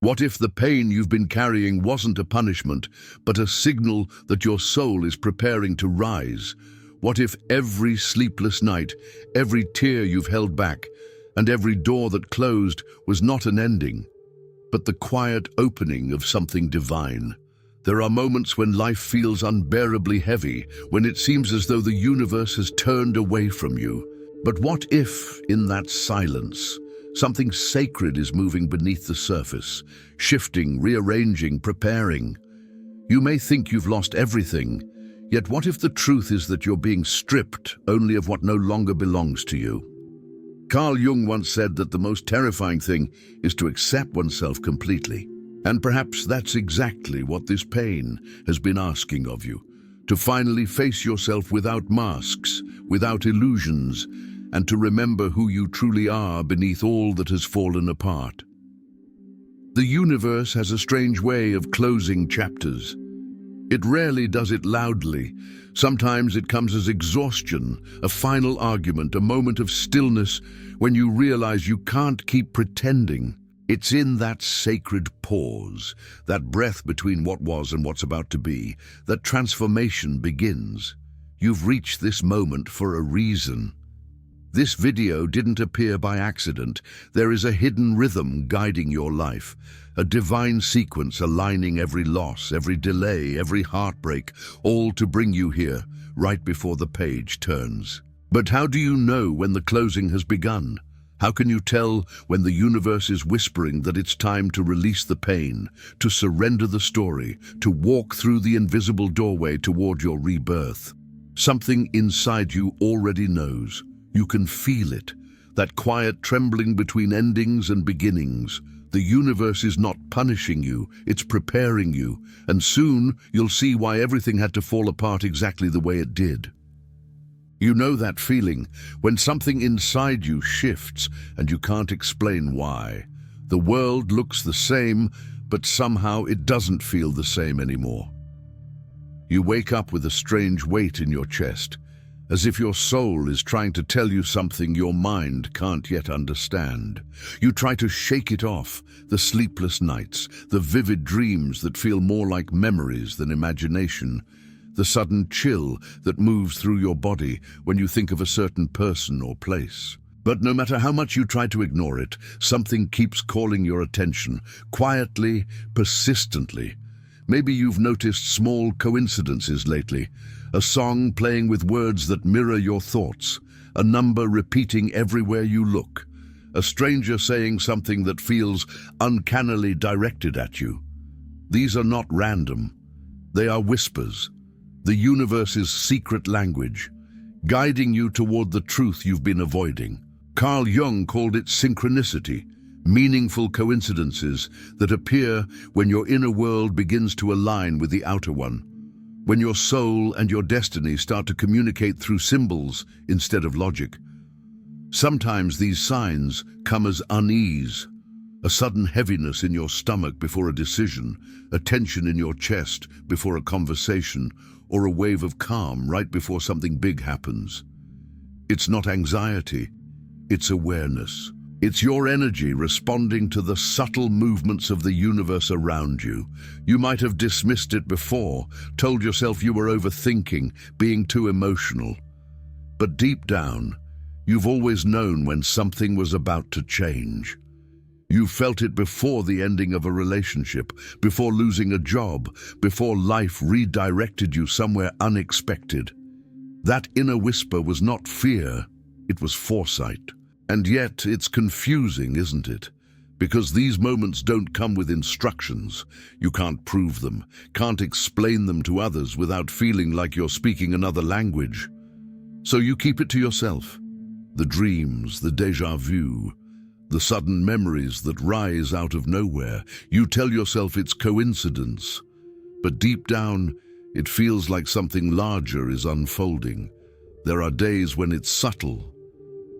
What if the pain you've been carrying wasn't a punishment, but a signal that your soul is preparing to rise? What if every sleepless night, every tear you've held back, and every door that closed was not an ending, but the quiet opening of something divine? There are moments when life feels unbearably heavy, when it seems as though the universe has turned away from you. But what if, in that silence, something sacred is moving beneath the surface, shifting, rearranging, preparing? You may think you've lost everything, yet what if the truth is that you're being stripped only of what no longer belongs to you? Carl Jung once said that the most terrifying thing is to accept oneself completely. And perhaps that's exactly what this pain has been asking of you, to finally face yourself without masks, without illusions, and to remember who you truly are beneath all that has fallen apart. The universe has a strange way of closing chapters. It rarely does it loudly. Sometimes it comes as exhaustion, a final argument, a moment of stillness when you realize you can't keep pretending. It's in that sacred pause, that breath between what was and what's about to be, that transformation begins. You've reached this moment for a reason. This video didn't appear by accident. There is a hidden rhythm guiding your life, a divine sequence aligning every loss, every delay, every heartbreak, all to bring you here, right before the page turns. But how do you know when the closing has begun? How can you tell when the universe is whispering that it's time to release the pain, to surrender the story, to walk through the invisible doorway toward your rebirth? Something inside you already knows. You can feel it, that quiet trembling between endings and beginnings. The universe is not punishing you, it's preparing you, and soon you'll see why everything had to fall apart exactly the way it did. You know that feeling when something inside you shifts and you can't explain why. The world looks the same, but somehow it doesn't feel the same anymore. You wake up with a strange weight in your chest, as if your soul is trying to tell you something your mind can't yet understand. You try to shake it off, the sleepless nights, the vivid dreams that feel more like memories than imagination, the sudden chill that moves through your body when you think of a certain person or place. But no matter how much you try to ignore it, something keeps calling your attention, quietly, persistently. Maybe you've noticed small coincidences lately, a song playing with words that mirror your thoughts, a number repeating everywhere you look, a stranger saying something that feels uncannily directed at you. These are not random. They are whispers, the universe's secret language, guiding you toward the truth you've been avoiding. Carl Jung called it synchronicity, meaningful coincidences that appear when your inner world begins to align with the outer one, when your soul and your destiny start to communicate through symbols instead of logic. Sometimes these signs come as unease, a sudden heaviness in your stomach before a decision, a tension in your chest before a conversation, or a wave of calm right before something big happens. It's not anxiety, it's awareness. It's your energy responding to the subtle movements of the universe around you. You might have dismissed it before, told yourself you were overthinking, being too emotional. But deep down, you've always known when something was about to change. You felt it before the ending of a relationship, before losing a job, before life redirected you somewhere unexpected. That inner whisper was not fear, it was foresight. And yet it's confusing, isn't it? Because these moments don't come with instructions. You can't prove them, can't explain them to others without feeling like you're speaking another language. So you keep it to yourself. The dreams, the déjà vu, the sudden memories that rise out of nowhere. You tell yourself it's coincidence. But deep down, it feels like something larger is unfolding. There are days when it's subtle,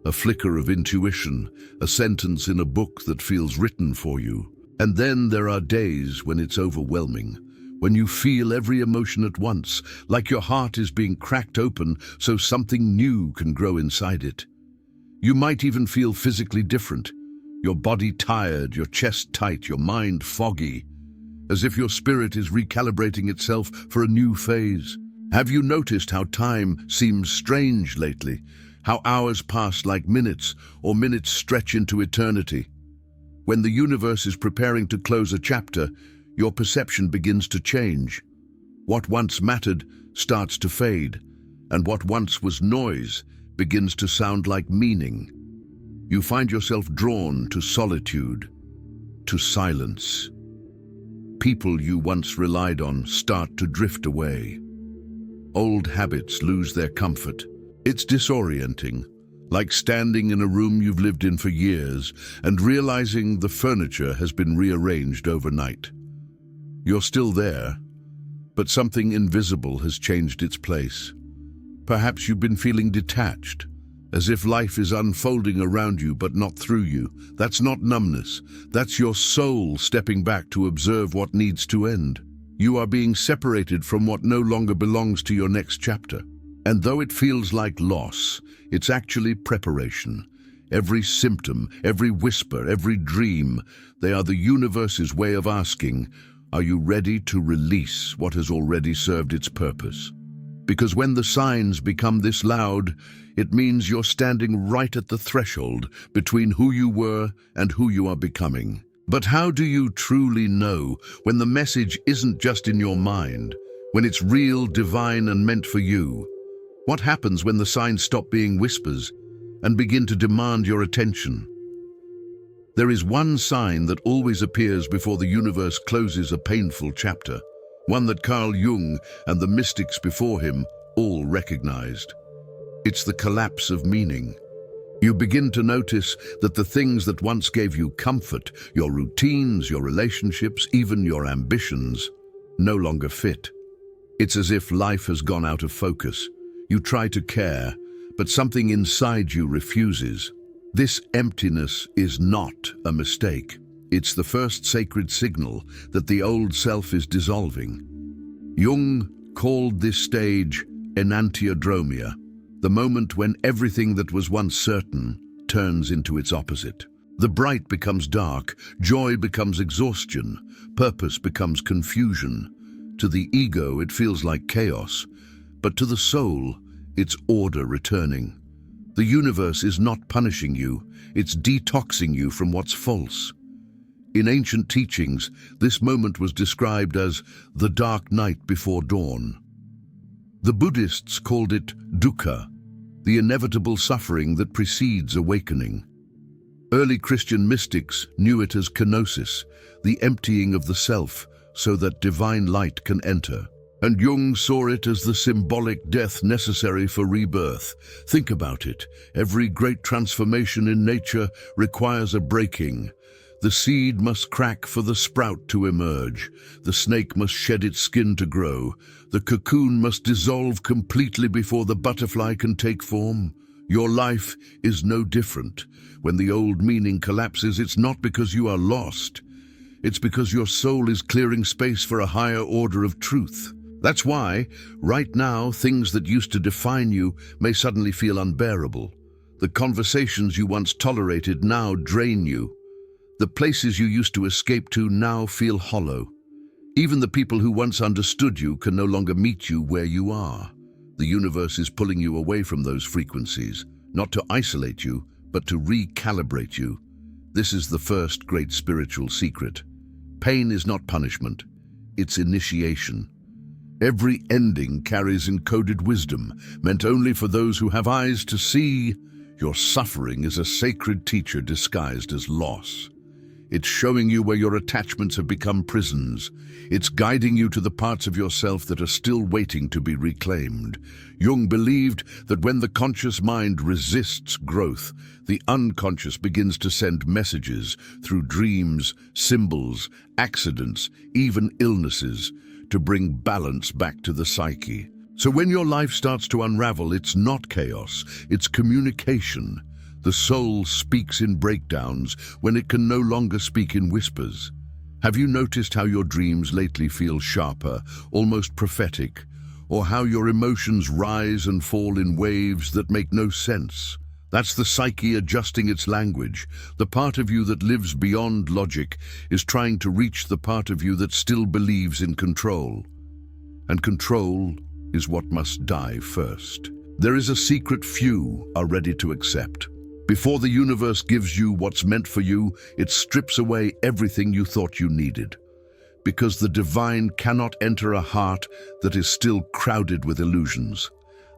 a flicker of intuition, a sentence in a book that feels written for you. And then there are days when it's overwhelming, when you feel every emotion at once, like your heart is being cracked open so something new can grow inside it. You might even feel physically different. Your body tired, your chest tight, your mind foggy, as if your spirit is recalibrating itself for a new phase. Have you noticed how time seems strange lately? How hours pass like minutes, or minutes stretch into eternity? When the universe is preparing to close a chapter, your perception begins to change. What once mattered starts to fade, and what once was noise begins to sound like meaning. You find yourself drawn to solitude, to silence. People you once relied on start to drift away. Old habits lose their comfort. It's disorienting, like standing in a room you've lived in for years and realizing the furniture has been rearranged overnight. You're still there, but something invisible has changed its place. Perhaps you've been feeling detached, as if life is unfolding around you but not through you. That's not numbness. That's your soul stepping back to observe what needs to end. You are being separated from what no longer belongs to your next chapter. And though it feels like loss, it's actually preparation. Every symptom, every whisper, every dream, they are the universe's way of asking, are you ready to release what has already served its purpose? Because when the signs become this loud, it means you're standing right at the threshold between who you were and who you are becoming. But how do you truly know when the message isn't just in your mind, when it's real, divine, and meant for you? What happens when the signs stop being whispers and begin to demand your attention? There is one sign that always appears before the universe closes a painful chapter, one that Carl Jung and the mystics before him all recognized. It's the collapse of meaning. You begin to notice that the things that once gave you comfort, your routines, your relationships, even your ambitions, no longer fit. It's as if life has gone out of focus. You try to care, but something inside you refuses. This emptiness is not a mistake. It's the first sacred signal that the old self is dissolving. Jung called this stage enantiodromia, the moment when everything that was once certain turns into its opposite. The bright becomes dark, joy becomes exhaustion, purpose becomes confusion. To the ego, it feels like chaos, but to the soul, it's order returning. The universe is not punishing you, it's detoxing you from what's false. In ancient teachings, this moment was described as the dark night before dawn. The Buddhists called it dukkha, the inevitable suffering that precedes awakening. Early Christian mystics knew it as kenosis, the emptying of the self so that divine light can enter. And Jung saw it as the symbolic death necessary for rebirth. Think about it. Every great transformation in nature requires a breaking. The seed must crack for the sprout to emerge. The snake must shed its skin to grow. The cocoon must dissolve completely before the butterfly can take form. Your life is no different. When the old meaning collapses, it's not because you are lost. It's because your soul is clearing space for a higher order of truth. That's why, right now, things that used to define you may suddenly feel unbearable. The conversations you once tolerated now drain you. The places you used to escape to now feel hollow. Even the people who once understood you can no longer meet you where you are. The universe is pulling you away from those frequencies, not to isolate you, but to recalibrate you. This is the first great spiritual secret. Pain is not punishment, it's initiation. Every ending carries encoded wisdom, meant only for those who have eyes to see. Your suffering is a sacred teacher disguised as loss. It's showing you where your attachments have become prisons. It's guiding you to the parts of yourself that are still waiting to be reclaimed. Jung believed that when the conscious mind resists growth, the unconscious begins to send messages through dreams, symbols, accidents, even illnesses, to bring balance back to the psyche. So when your life starts to unravel, it's not chaos, it's communication. The soul speaks in breakdowns when it can no longer speak in whispers. Have you noticed how your dreams lately feel sharper, almost prophetic, or how your emotions rise and fall in waves that make no sense? That's the psyche adjusting its language. The part of you that lives beyond logic is trying to reach the part of you that still believes in control. And control is what must die first. There is a secret few are ready to accept. Before the universe gives you what's meant for you, it strips away everything you thought you needed. Because the divine cannot enter a heart that is still crowded with illusions.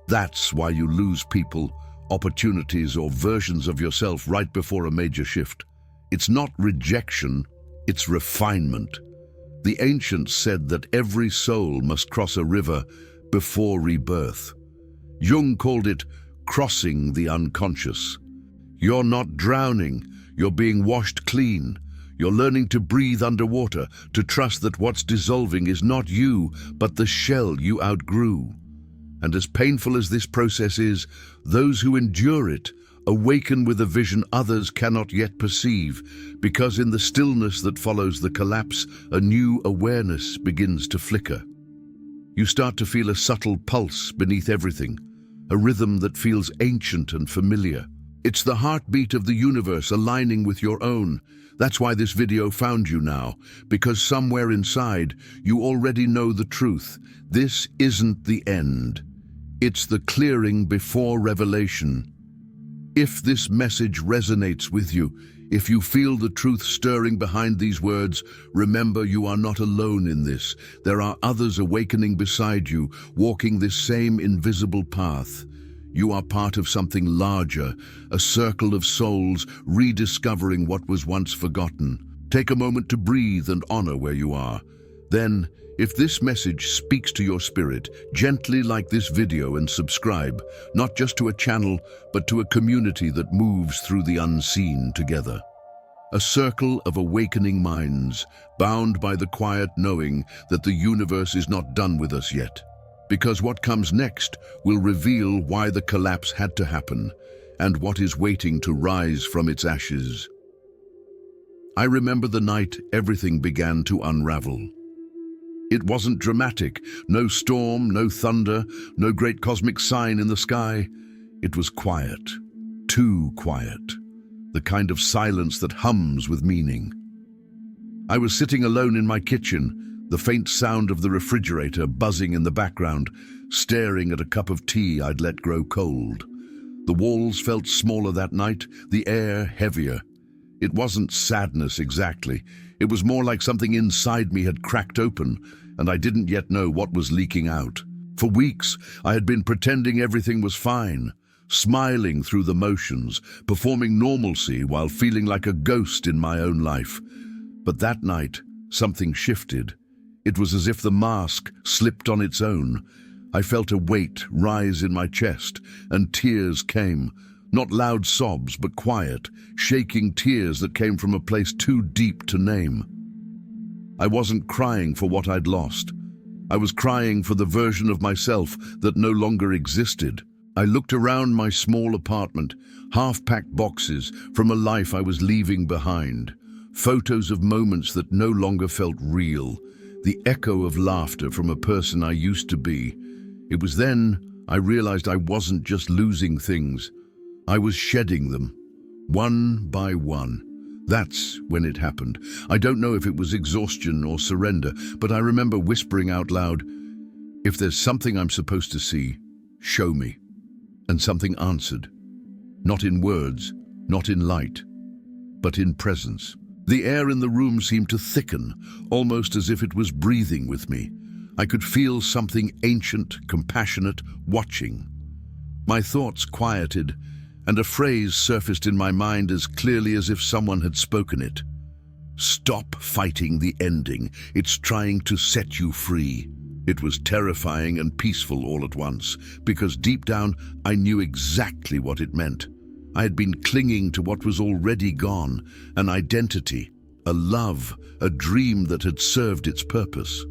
That's why you lose people, opportunities, or versions of yourself right before a major shift. It's not rejection, it's refinement. The ancients said that every soul must cross a river before rebirth. Jung called it crossing the unconscious. You're not drowning, you're being washed clean. You're learning to breathe underwater, to trust that what's dissolving is not you, but the shell you outgrew. And as painful as this process is, those who endure it awaken with a vision others cannot yet perceive, because in the stillness that follows the collapse, a new awareness begins to flicker. You start to feel a subtle pulse beneath everything, a rhythm that feels ancient and familiar. It's the heartbeat of the universe aligning with your own. That's why this video found you now, because somewhere inside, you already know the truth. This isn't the end. It's the clearing before revelation. If this message resonates with you, if you feel the truth stirring behind these words, remember you are not alone in this. There are others awakening beside you, walking this same invisible path. You are part of something larger, a circle of souls rediscovering what was once forgotten. Take a moment to breathe and honor where you are. Then, if this message speaks to your spirit, gently like this video and subscribe, not just to a channel, but to a community that moves through the unseen together. A circle of awakening minds, bound by the quiet knowing that the universe is not done with us yet. Because what comes next will reveal why the collapse had to happen and what is waiting to rise from its ashes. I remember the night everything began to unravel. It wasn't dramatic, no storm, no thunder, no great cosmic sign in the sky. It was quiet, too quiet, the kind of silence that hums with meaning. I was sitting alone in my kitchen, the faint sound of the refrigerator buzzing in the background, staring at a cup of tea I'd let grow cold. The walls felt smaller that night, the air heavier. It wasn't sadness exactly. It was more like something inside me had cracked open, and I didn't yet know what was leaking out. For weeks, I had been pretending everything was fine, smiling through the motions, performing normalcy while feeling like a ghost in my own life. But that night, something shifted. It was as if the mask slipped on its own. I felt a weight rise in my chest, and tears came. Not loud sobs, but quiet, shaking tears that came from a place too deep to name. I wasn't crying for what I'd lost. I was crying for the version of myself that no longer existed. I looked around my small apartment, half-packed boxes from a life I was leaving behind, photos of moments that no longer felt real, the echo of laughter from a person I used to be. It was then I realized I wasn't just losing things. I was shedding them, one by one. That's when it happened. I don't know if it was exhaustion or surrender, but I remember whispering out loud, "If there's something I'm supposed to see, show me." And something answered. Not in words, not in light, but in presence. The air in the room seemed to thicken, almost as if it was breathing with me. I could feel something ancient, compassionate, watching. My thoughts quieted, and a phrase surfaced in my mind as clearly as if someone had spoken it. "Stop fighting the ending. It's trying to set you free." It was terrifying and peaceful all at once, because deep down I knew exactly what it meant. I had been clinging to what was already gone, an identity, a love, a dream that had served its purpose.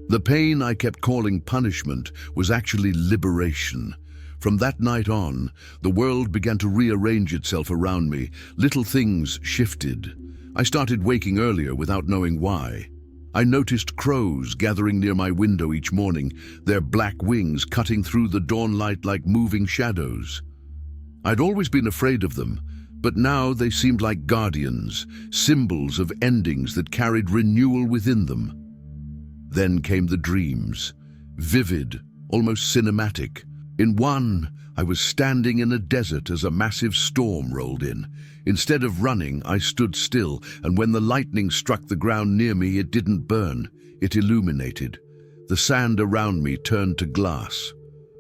The pain I kept calling punishment was actually liberation. From that night on, the world began to rearrange itself around me. Little things shifted. I started waking earlier without knowing why. I noticed crows gathering near my window each morning, their black wings cutting through the dawn light like moving shadows. I'd always been afraid of them, but now they seemed like guardians, symbols of endings that carried renewal within them. Then came the dreams, vivid, almost cinematic. In one, I was standing in a desert as a massive storm rolled in. Instead of running, I stood still, and when the lightning struck the ground near me, it didn't burn, it illuminated. The sand around me turned to glass.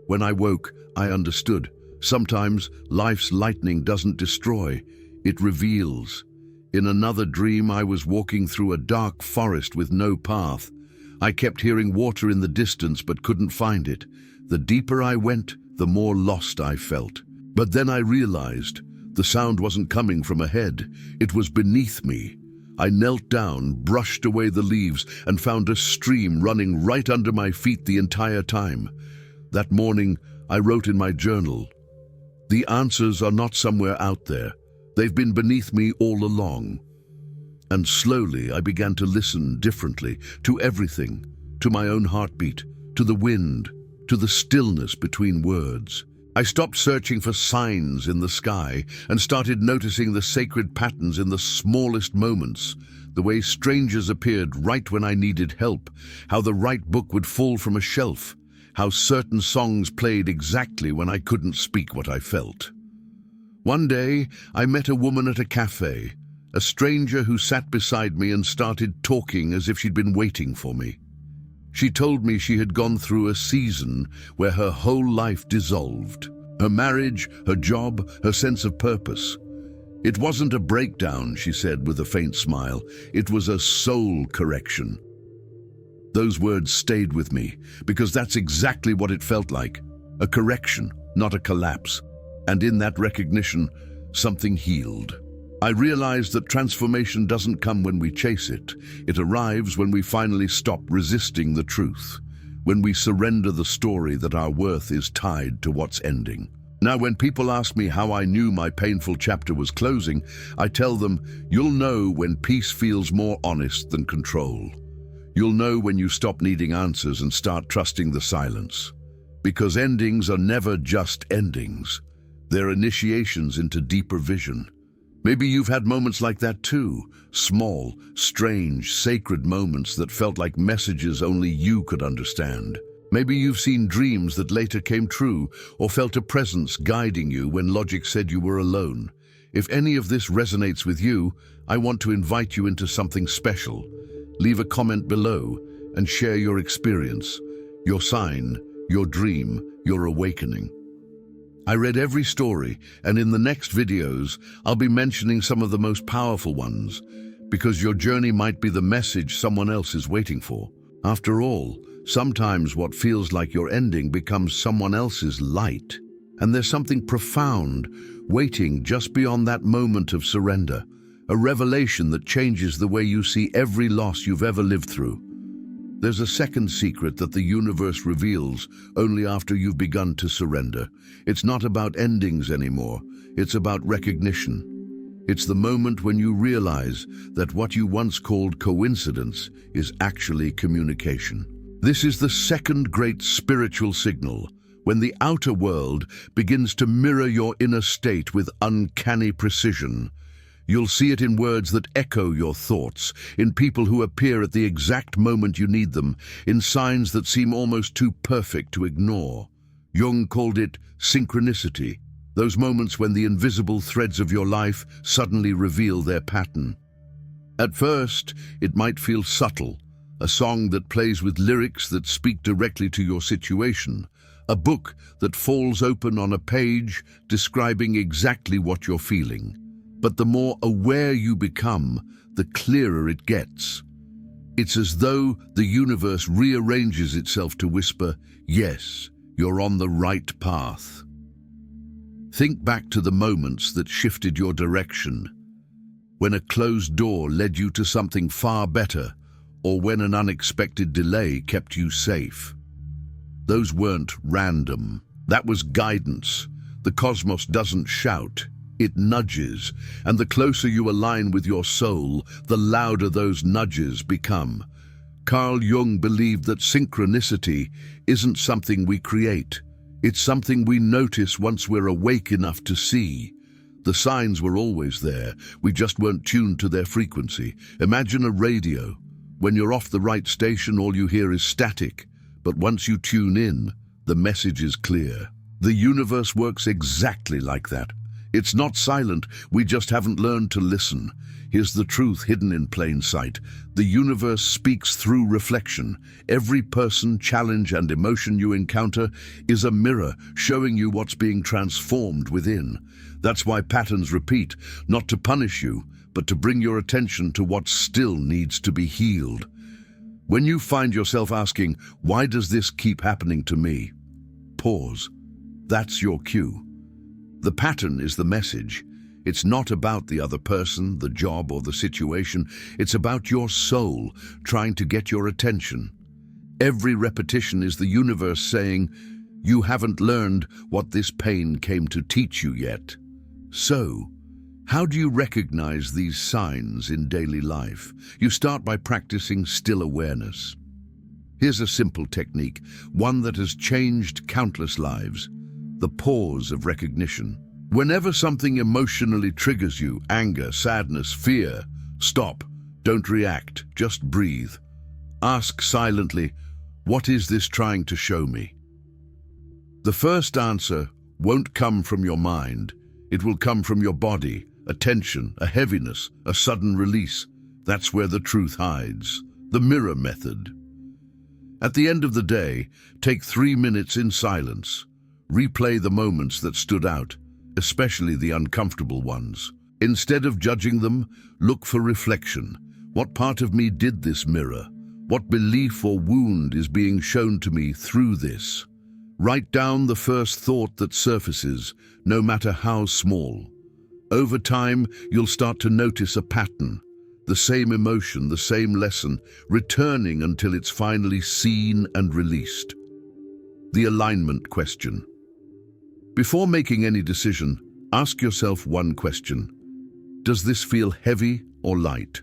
When I woke, I understood. Sometimes life's lightning doesn't destroy, it reveals. In another dream, I was walking through a dark forest with no path. I kept hearing water in the distance but couldn't find it. The deeper I went, the more lost I felt. But then I realized the sound wasn't coming from ahead. It was beneath me. I knelt down, brushed away the leaves, and found a stream running right under my feet the entire time. That morning, I wrote in my journal, "The answers are not somewhere out there. They've been beneath me all along." And slowly I began to listen differently to everything, to my own heartbeat, to the wind, to the stillness between words. I stopped searching for signs in the sky and started noticing the sacred patterns in the smallest moments, the way strangers appeared right when I needed help, how the right book would fall from a shelf, how certain songs played exactly when I couldn't speak what I felt. One day, I met a woman at a cafe, a stranger who sat beside me and started talking as if she'd been waiting for me. She told me she had gone through a season where her whole life dissolved. Her marriage, her job, her sense of purpose. It wasn't a breakdown, she said with a faint smile. It was a soul correction. Those words stayed with me because that's exactly what it felt like. A correction, not a collapse. And in that recognition, something healed. I realized that transformation doesn't come when we chase it. It arrives when we finally stop resisting the truth, when we surrender the story that our worth is tied to what's ending. Now, when people ask me how I knew my painful chapter was closing, I tell them, you'll know when peace feels more honest than control. You'll know when you stop needing answers and start trusting the silence. Because endings are never just endings. They're initiations into deeper vision. Maybe you've had moments like that too, small, strange, sacred moments that felt like messages only you could understand. Maybe you've seen dreams that later came true, or felt a presence guiding you when logic said you were alone. If any of this resonates with you, I want to invite you into something special. Leave a comment below and share your experience, your sign, your dream, your awakening. I read every story, and in the next videos, I'll be mentioning some of the most powerful ones, because your journey might be the message someone else is waiting for. After all, sometimes what feels like your ending becomes someone else's light, and there's something profound waiting just beyond that moment of surrender, a revelation that changes the way you see every loss you've ever lived through. There's a second secret that the universe reveals only after you've begun to surrender. It's not about endings anymore. It's about recognition. It's the moment when you realize that what you once called coincidence is actually communication. This is the second great spiritual signal, when the outer world begins to mirror your inner state with uncanny precision. You'll see it in words that echo your thoughts, in people who appear at the exact moment you need them, in signs that seem almost too perfect to ignore. Jung called it synchronicity, those moments when the invisible threads of your life suddenly reveal their pattern. At first, it might feel subtle, a song that plays with lyrics that speak directly to your situation, a book that falls open on a page describing exactly what you're feeling. But the more aware you become, the clearer it gets. It's as though the universe rearranges itself to whisper, yes, you're on the right path. Think back to the moments that shifted your direction, when a closed door led you to something far better, or when an unexpected delay kept you safe. Those weren't random. That was guidance. The cosmos doesn't shout. It nudges, and the closer you align with your soul, the louder those nudges become. Carl Jung believed that synchronicity isn't something we create. It's something we notice once we're awake enough to see. The signs were always there, we just weren't tuned to their frequency. Imagine a radio. When you're off the right station, all you hear is static. But once you tune in, the message is clear. The universe works exactly like that. It's not silent, we just haven't learned to listen. Here's the truth hidden in plain sight. The universe speaks through reflection. Every person, challenge, and emotion you encounter is a mirror showing you what's being transformed within. That's why patterns repeat, not to punish you, but to bring your attention to what still needs to be healed. When you find yourself asking, why does this keep happening to me? Pause. That's your cue. The pattern is the message. It's not about the other person, the job, or the situation. It's about your soul trying to get your attention. Every repetition is the universe saying, you haven't learned what this pain came to teach you yet. So, how do you recognize these signs in daily life? You start by practicing still awareness. Here's a simple technique, one that has changed countless lives: the pause of recognition. Whenever something emotionally triggers you, anger, sadness, fear, stop. Don't react, just breathe. Ask silently, what is this trying to show me? The first answer won't come from your mind. It will come from your body, a tension, a heaviness, a sudden release. That's where the truth hides. The mirror method. At the end of the day, take 3 minutes in silence. Replay the moments that stood out, especially the uncomfortable ones. Instead of judging them, look for reflection. What part of me did this mirror? What belief or wound is being shown to me through this? Write down the first thought that surfaces, no matter how small. Over time, you'll start to notice a pattern. The same emotion, the same lesson, returning until it's finally seen and released. The alignment question. Before making any decision, ask yourself one question. Does this feel heavy or light?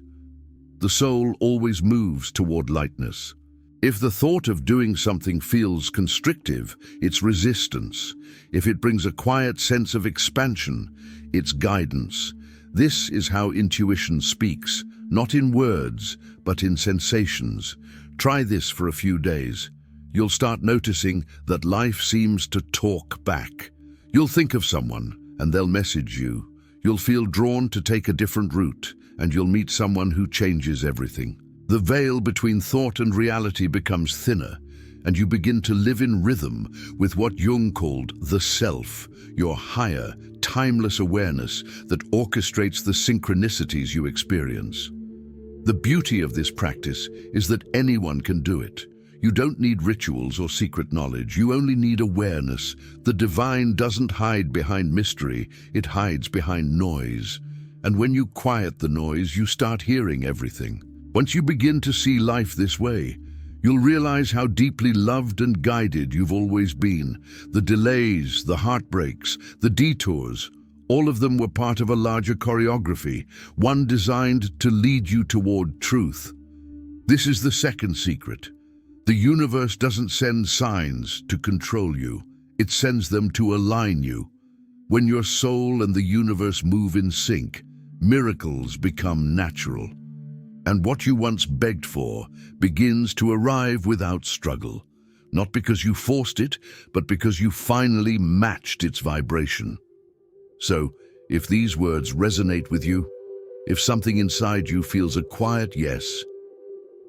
The soul always moves toward lightness. If the thought of doing something feels constrictive, it's resistance. If it brings a quiet sense of expansion, it's guidance. This is how intuition speaks, not in words, but in sensations. Try this for a few days. You'll start noticing that life seems to talk back. You'll think of someone, and they'll message you. You'll feel drawn to take a different route, and you'll meet someone who changes everything. The veil between thought and reality becomes thinner, and you begin to live in rhythm with what Jung called the self, your higher, timeless awareness that orchestrates the synchronicities you experience. The beauty of this practice is that anyone can do it. You don't need rituals or secret knowledge, you only need awareness. The divine doesn't hide behind mystery, it hides behind noise. And when you quiet the noise, you start hearing everything. Once you begin to see life this way, you'll realize how deeply loved and guided you've always been. The delays, the heartbreaks, the detours, all of them were part of a larger choreography, one designed to lead you toward truth. This is the second secret. The universe doesn't send signs to control you. It sends them to align you. When your soul and the universe move in sync, miracles become natural. And what you once begged for begins to arrive without struggle. Not because you forced it, but because you finally matched its vibration. So, if these words resonate with you, if something inside you feels a quiet yes,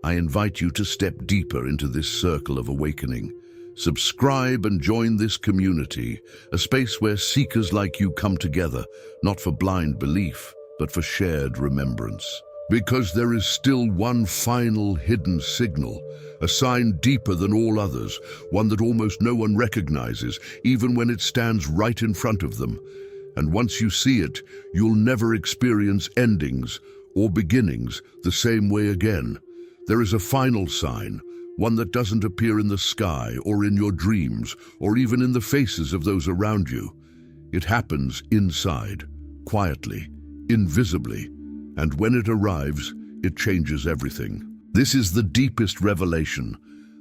I invite you to step deeper into this circle of awakening. Subscribe and join this community, a space where seekers like you come together, not for blind belief, but for shared remembrance. Because there is still one final hidden signal, a sign deeper than all others, one that almost no one recognizes, even when it stands right in front of them. And once you see it, you'll never experience endings or beginnings the same way again. There is a final sign, one that doesn't appear in the sky or in your dreams or even in the faces of those around you. It happens inside, quietly, invisibly, and when it arrives, it changes everything. This is the deepest revelation.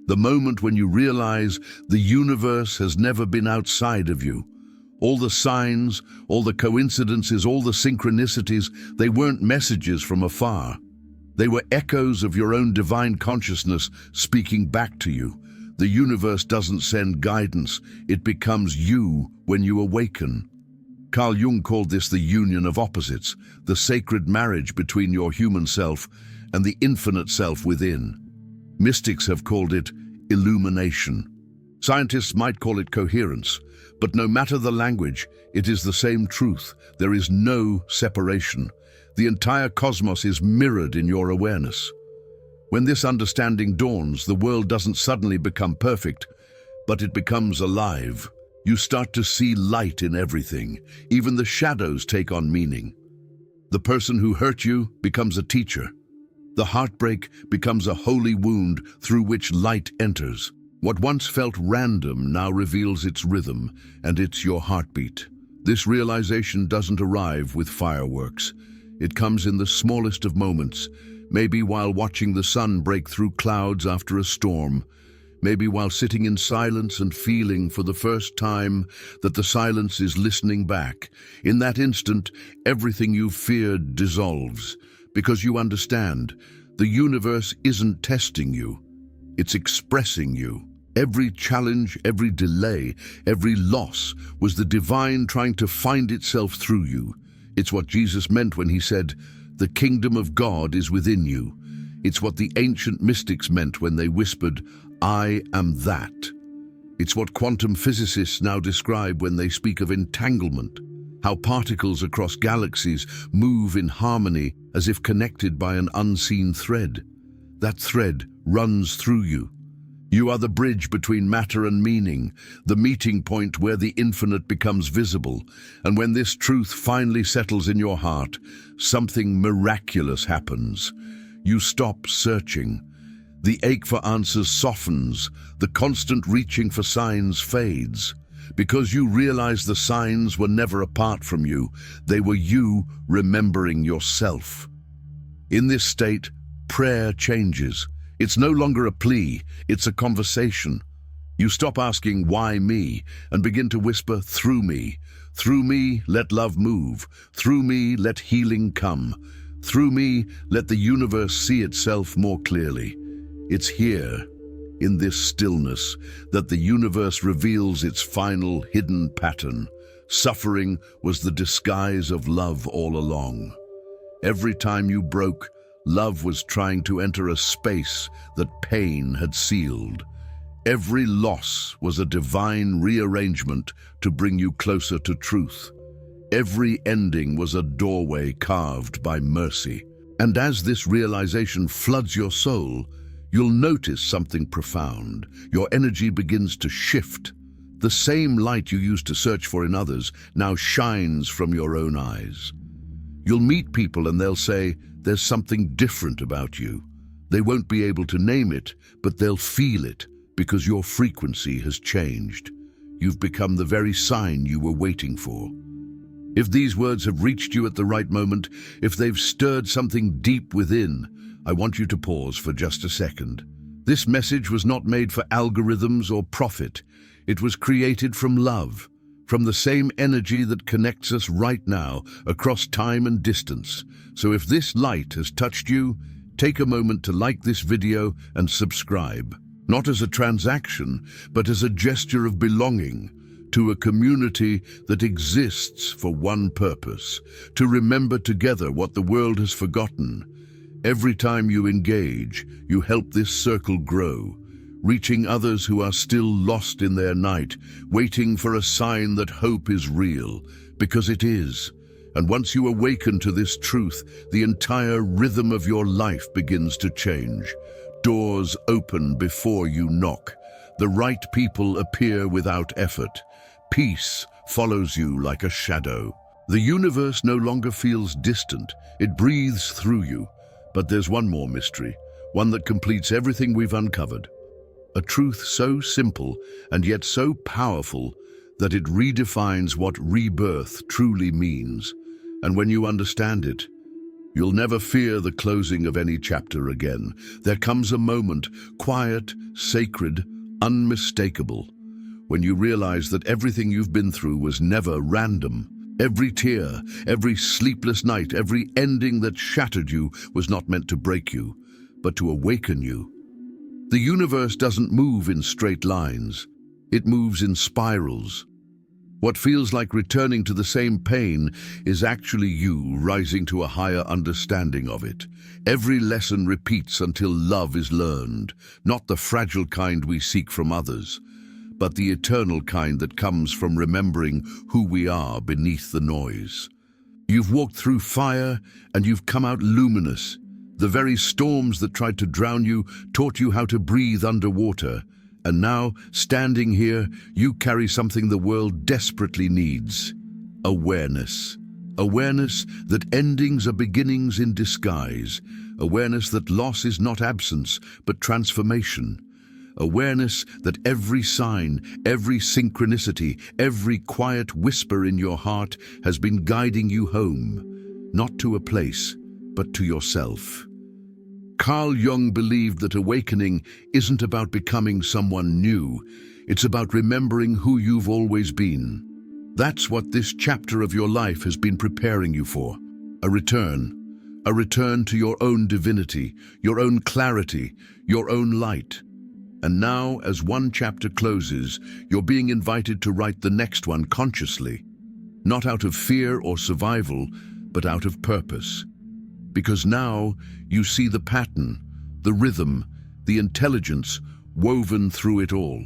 The moment when you realize the universe has never been outside of you. All the signs, all the coincidences, all the synchronicities, they weren't messages from afar. They were echoes of your own divine consciousness speaking back to you. The universe doesn't send guidance, it becomes you when you awaken. Carl Jung called this the union of opposites, the sacred marriage between your human self and the infinite self within. Mystics have called it illumination. Scientists might call it coherence, but no matter the language, it is the same truth. There is no separation. The entire cosmos is mirrored in your awareness. When this understanding dawns, the world doesn't suddenly become perfect, but it becomes alive. You start to see light in everything. Even the shadows take on meaning. The person who hurt you becomes a teacher. The heartbreak becomes a holy wound through which light enters. What once felt random now reveals its rhythm, and it's your heartbeat. This realization doesn't arrive with fireworks. It comes in the smallest of moments, maybe while watching the sun break through clouds after a storm, maybe while sitting in silence and feeling for the first time that the silence is listening back. In that instant, everything you feared dissolves, because you understand the universe isn't testing you, it's expressing you. Every challenge, every delay, every loss was the divine trying to find itself through you. It's what Jesus meant when he said, "The kingdom of God is within you." It's what the ancient mystics meant when they whispered, "I am that." It's what quantum physicists now describe when they speak of entanglement, how particles across galaxies move in harmony as if connected by an unseen thread. That thread runs through you. You are the bridge between matter and meaning, the meeting point where the infinite becomes visible. And when this truth finally settles in your heart, something miraculous happens. You stop searching. The ache for answers softens, the constant reaching for signs fades. Because you realize the signs were never apart from you, they were you remembering yourself. In this state, prayer changes. It's no longer a plea, it's a conversation. You stop asking, "Why me?" and begin to whisper, "Through me. Through me, let love move. Through me, let healing come. Through me, let the universe see itself more clearly." It's here, in this stillness, that the universe reveals its final hidden pattern. Suffering was the disguise of love all along. Every time you broke, love was trying to enter a space that pain had sealed. Every loss was a divine rearrangement to bring you closer to truth. Every ending was a doorway carved by mercy. And as this realization floods your soul, you'll notice something profound. Your energy begins to shift. The same light you used to search for in others now shines from your own eyes. You'll meet people and they'll say, "There's something different about you." They won't be able to name it, but they'll feel it because your frequency has changed. You've become the very sign you were waiting for. If these words have reached you at the right moment, if they've stirred something deep within, I want you to pause for just a second. This message was not made for algorithms or profit. It was created from love, from the same energy that connects us right now across time and distance. So if this light has touched you, take a moment to like this video and subscribe. Not as a transaction, but as a gesture of belonging to a community that exists for one purpose, to remember together what the world has forgotten. Every time you engage, you help this circle grow, reaching others who are still lost in their night, waiting for a sign that hope is real, because it is. And once you awaken to this truth, the entire rhythm of your life begins to change. Doors open before you knock. The right people appear without effort. Peace follows you like a shadow. The universe no longer feels distant. It breathes through you. But there's one more mystery, one that completes everything we've uncovered. A truth so simple and yet so powerful that it redefines what rebirth truly means. And when you understand it, You'll never fear the closing of any chapter again. There comes a moment, quiet, sacred, unmistakable, when you realize that everything you've been through was never random. Every tear, every sleepless night, every ending that shattered you was not meant to break you, but to awaken you. The universe doesn't move in straight lines. It moves in spirals. What feels like returning to the same pain is actually you rising to a higher understanding of it. Every lesson repeats until love is learned, not the fragile kind we seek from others, but the eternal kind that comes from remembering who we are beneath the noise. You've walked through fire and you've come out luminous. The very storms that tried to drown you taught you how to breathe underwater. And now, standing here, you carry something the world desperately needs: awareness. Awareness that endings are beginnings in disguise. Awareness that loss is not absence, but transformation. Awareness that every sign, every synchronicity, every quiet whisper in your heart has been guiding you home, not to a place, but to yourself. Carl Jung believed that awakening isn't about becoming someone new, it's about remembering who you've always been. That's what this chapter of your life has been preparing you for. A return to your own divinity, your own clarity, your own light. And now, as one chapter closes, you're being invited to write the next one consciously, not out of fear or survival, but out of purpose. Because now you see the pattern, the rhythm, the intelligence woven through it all.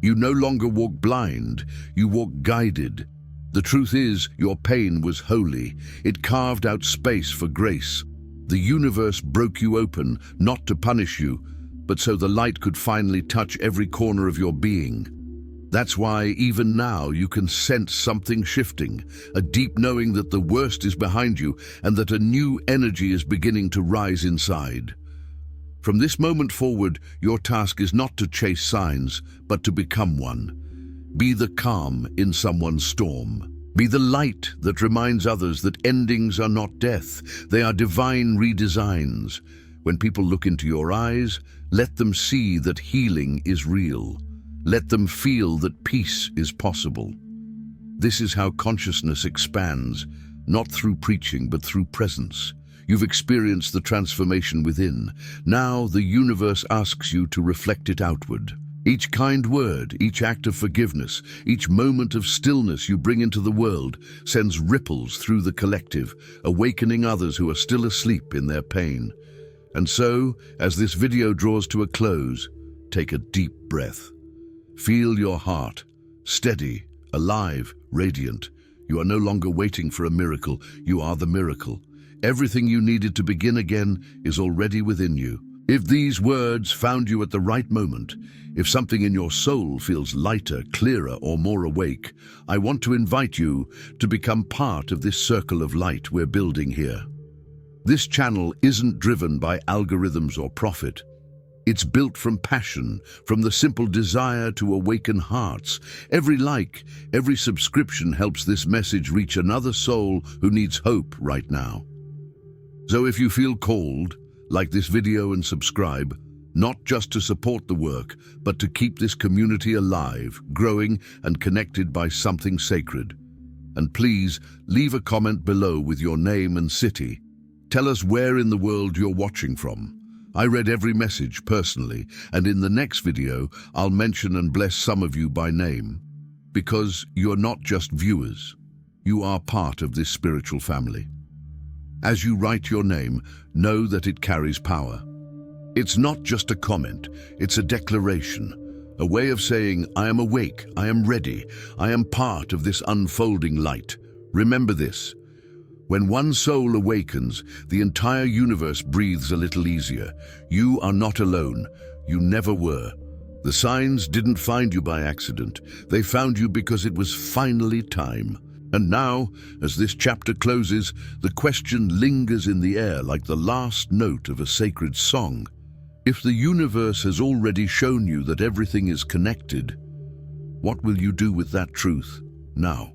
You no longer walk blind, you walk guided. The truth is, your pain was holy. It carved out space for grace. The universe broke you open, not to punish you, but so the light could finally touch every corner of your being. That's why, even now, you can sense something shifting, a deep knowing that the worst is behind you and that a new energy is beginning to rise inside. From this moment forward, your task is not to chase signs, but to become one. Be the calm in someone's storm. Be the light that reminds others that endings are not death, they are divine redesigns. When people look into your eyes, let them see that healing is real. Let them feel that peace is possible. This is how consciousness expands, not through preaching, but through presence. You've experienced the transformation within. Now the universe asks you to reflect it outward. Each kind word, each act of forgiveness, each moment of stillness you bring into the world sends ripples through the collective, awakening others who are still asleep in their pain. And so, as this video draws to a close, take a deep breath. Feel your heart, steady, alive, radiant. You are no longer waiting for a miracle, you are the miracle. Everything you needed to begin again is already within you. If these words found you at the right moment, if something in your soul feels lighter, clearer, or more awake, I want to invite you to become part of this circle of light we're building here. This channel isn't driven by algorithms or profit. It's built from passion, from the simple desire to awaken hearts. Every like, every subscription helps this message reach another soul who needs hope right now. So if you feel called, like this video and subscribe, not just to support the work, but to keep this community alive, growing and connected by something sacred. And please, leave a comment below with your name and city. Tell us where in the world you're watching from. I read every message personally, and in the next video, I'll mention and bless some of you by name. Because you're not just viewers, you are part of this spiritual family. As you write your name, know that it carries power. It's not just a comment, it's a declaration, a way of saying, I am awake, I am ready, I am part of this unfolding light. Remember this. When one soul awakens, the entire universe breathes a little easier. You are not alone. You never were. The signs didn't find you by accident. They found you because it was finally time. And now, as this chapter closes, the question lingers in the air like the last note of a sacred song. If the universe has already shown you that everything is connected, what will you do with that truth now?